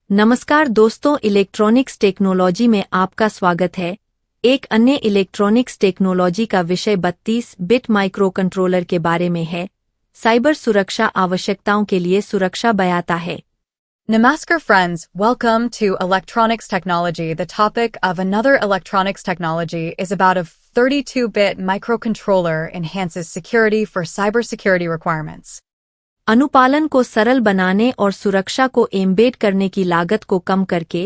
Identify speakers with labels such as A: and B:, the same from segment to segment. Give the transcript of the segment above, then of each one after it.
A: नमस्कार दोस्तों, electronics technology में आपका स्वागत है। एक अन्य इलेक्ट्रॉनिक्स टेक्नोलॉजी का विषय 32 बिट माइक्रोकंट्रोलर के बारे में है। साइबर सुरक्षा आवश्यकताओं के लिए सुरक्षा बयाता है।
B: Namaskar friends, welcome to Electronics Technology. The topic of another electronics technology is about a 32-bit microcontroller enhances security for cybersecurity requirements.
A: अनुपालन को सरल बनाने और सुरक्षा को एम्बेड करने की लागत को कम करके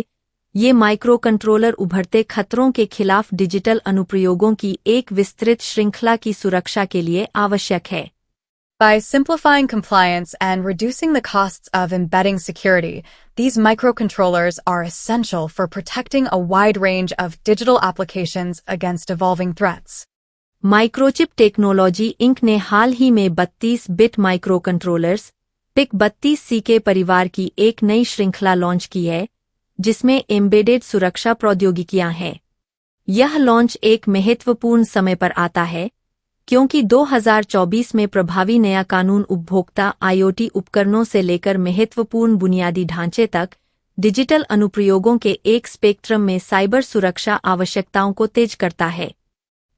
A: ये माइक्रोकंट्रोलर उभरते खतरों के खिलाफ डिजिटल अनुप्रयोगों की एक विस्तृत श्रृंखला की सुरक्षा के लिए आवश्यक है।
B: By simplifying compliance and reducing the costs of embedding security, these microcontrollers are essential for protecting a wide range of digital applications against evolving threats.
A: Microchip technology Inc ने हाल ही में 32 बिट माइक्रोकंट्रोलर्स PIC 32C के परिवार की एक नई श्रृंखला launch की है, जिसमें एम्बेडेड सुरक्षा प्रौद्योगिकियां हैं। यह लॉन्च एक महत्वपूर्ण समय पर आता है, क्योंकि 2024 में प्रभावी नया कानून उपभोक्ता IoT उपकरणों से लेकर महत्वपूर्ण बुनियादी ढांचे तक डिजिटल अनुप्रयोगों के एक स्पेक्ट्रम में साइबर सुरक्षा आवश्यकताओं को तेज करता है।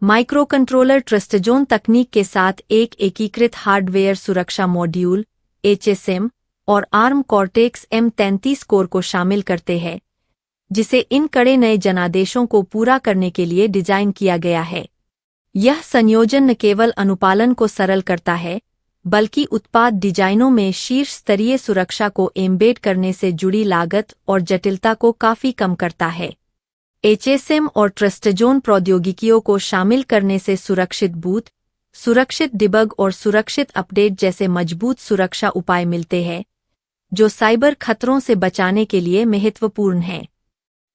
A: माइक्रोकंट्रोलर ट्रस्टज़ोन तकनीक के साथ एक एकीकृत हार्डवेयर सुरक्षा मॉड्यूल HSM और ARM Cortex M33 कोर को शामिल करते हैं, जिसे इन कड़े नए जनादेशों को पूरा करने के लिए डिजाइन किया गया है। यह संयोजन न केवल अनुपालन को सरल करता है, बल्कि उत्पाद डिजाइनों में शीर्ष स्तरीय सुरक्षा को एम्बेड करने से जुड़ी लागत और जटिलता को काफी कम करता है। HSM और ट्रस्टज़ोन प्रौद्योगिकियों को शामिल करने से सुरक्षित बूट, सुरक्षित डिबग और सुरक्षित अपडेट जैसे मजबूत सुरक्षा उपाय मिलते हैं, जो साइबर खतरों से बचाने के लिए महत्वपूर्ण हैं।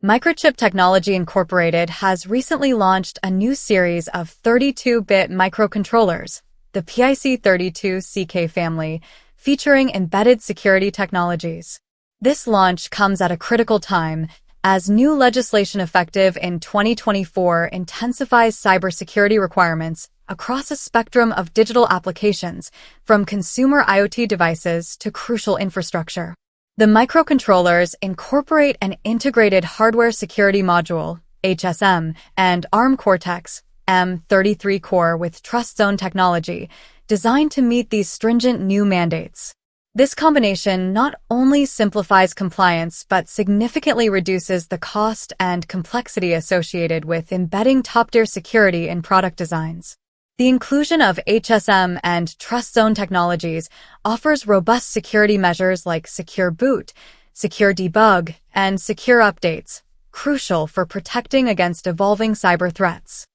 B: Microchip Technology Incorporated has recently launched a new series of 32-bit microcontrollers, the PIC32CK family, featuring embedded security technologies. This launch comes at a critical time, as new legislation effective in 2024 intensifies cybersecurity requirements across a spectrum of digital applications, from consumer IoT devices to crucial infrastructure. The microcontrollers incorporate an integrated hardware security module, HSM, and ARM Cortex M33 core with TrustZone technology, designed to meet these stringent new mandates. This combination not only simplifies compliance but significantly reduces the cost and complexity associated with embedding top-tier security in product designs. The inclusion of HSM and TrustZone technologies offers robust security measures like secure boot, secure debug, and secure updates, crucial for protecting against evolving cyber threats.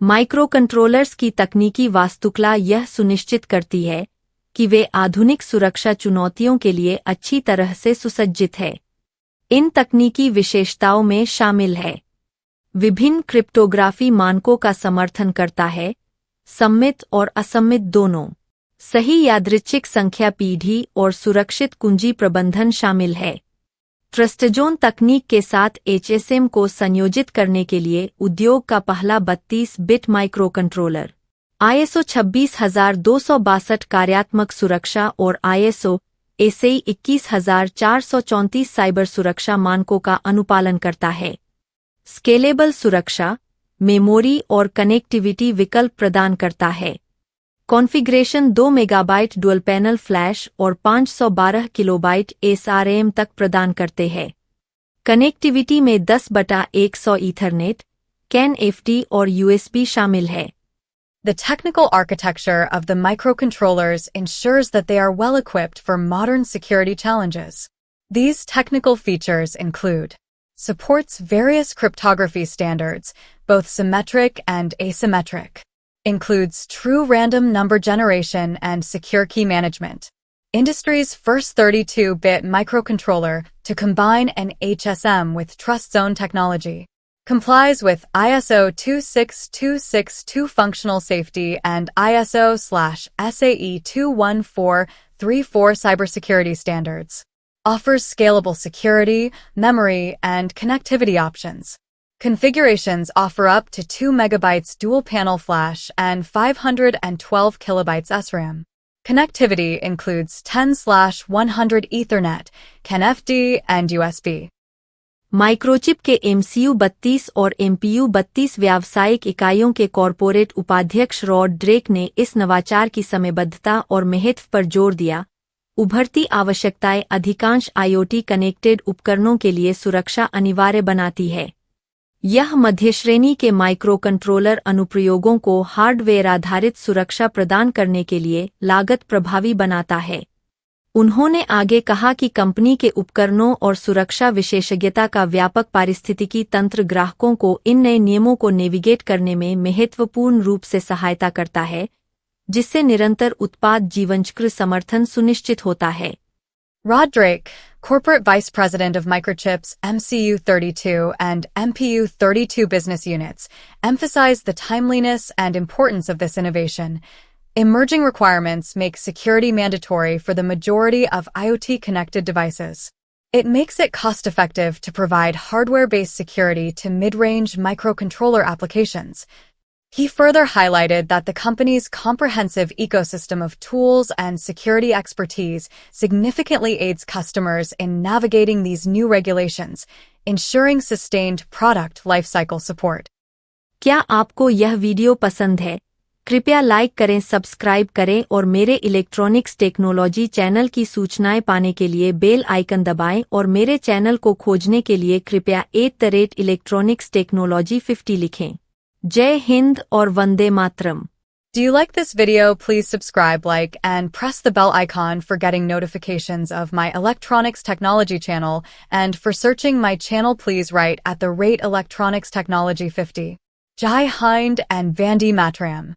A: Microcontrollers की तकनीकी वास्तुकला यह सुनिश्चित करती है कि वे आधुनिक सुरक्षा चुनौतियों के लिए अच्छी तरह से सुसज्जित है। इन तकनीकी विशेषताओं में शामिल है: विभिन्न क्रिप्टोग्राफी मानकों का समर्थन करता है, सम्मित और असम्मित दोनों, सही यादृच्छिक संख्या पीढ़ी और सुरक्षित कुंजी प्रबंधन शामिल है। ट्रस्टज़ोन तकनीक के साथ HSM को संयोजित करने के लिए उद्योग का पहला 32 बिट माइक्रोकंट्रोलर ISO 26262 कार्यात्मक सुरक्षा और ISO ASIL 21434 साइबर सुरक्षा मानकों का अनुपालन करता है। स्केलेबल सुरक्षा, मेमोरी और कनेक्टिविटी विकल्प प्रदान करता है। Configuration 2 megabyte dual panel flash और 512 किलोबाइट SRAM तक प्रदान करते हैं। कनेक्टिविटी में 10/100 ईथरनेट, CAN FD और USB शामिल है।
B: The technical architecture of the microcontrollers ensures that they are well equipped for modern security challenges. These technical features include supports various cryptography standards, both symmetric and asymmetric. Includes true random number generation and secure key management. Industry's first 32-bit microcontroller to combine an HSM with TrustZone technology. Complies with ISO 26262 functional safety and ISO/SAE 21434 cybersecurity standards. Offers scalable security, memory, and connectivity options. Configurations offer up to 2 megabytes dual-panel flash and 512 kilobytes SRAM. Connectivity includes 10/100 Ethernet, CAN-FD, and USB.
A: Microchip के MCU 32 और MPU 32 व्यावसायिक इकाइयों के corporate उपाध्यक्ष rod Drake ने इस नवाचार की समयबद्धता और महत्व पर जोर दिया। उभरती आवश्यकताएं अधिकांश IoT कनेक्टेड उपकरणों के लिए सुरक्षा अनिवार्य बनाती है। यह मध्य श्रेणी के माइक्रोकंट्रोलर अनुप्रयोगों को हार्डवेयर आधारित सुरक्षा प्रदान करने के लिए लागत प्रभावी बनाता है। उन्होंने आगे कहा कि कंपनी के उपकरणों और सुरक्षा विशेषज्ञता का व्यापक पारिस्थितिकी तंत्र ग्राहकों को इन नए नियमों को नेविगेट करने में महत्वपूर्ण रूप से सहायता करता है, जिससे निरंतर उत्पाद जीवनचक्र समर्थन सुनिश्चित होता है।
B: Rod Drake, Corporate Vice President of Microchip's MCU 32 and MPU 32 business units, emphasized the timeliness and importance of this innovation. Emerging requirements make security mandatory for the majority of IoT-connected devices. It makes it cost-effective to provide hardware-based security to mid-range microcontroller applications. He further highlighted that the company's comprehensive ecosystem of tools and security expertise significantly aids customers in navigating these new regulations, ensuring sustained product lifecycle support.
A: क्या आपको यह video पसंद है? कृपया like करें, subscribe करें और मेरे इलेक्ट्रॉनिक्स टेक्नोलॉजी चैनल की सूचनाएं पाने के लिए बेल आइकन दबाएं और मेरे चैनल को खोजने के लिए कृपया @electronics technology 50 लिखें। जय हिंद और Vande Mataram.
B: Do you like this video? Please subscribe, like, and press the bell icon for getting notifications of my electronics technology channel, and for searching my channel please write @electronics technology 50. Jai Hind and Vande Matram.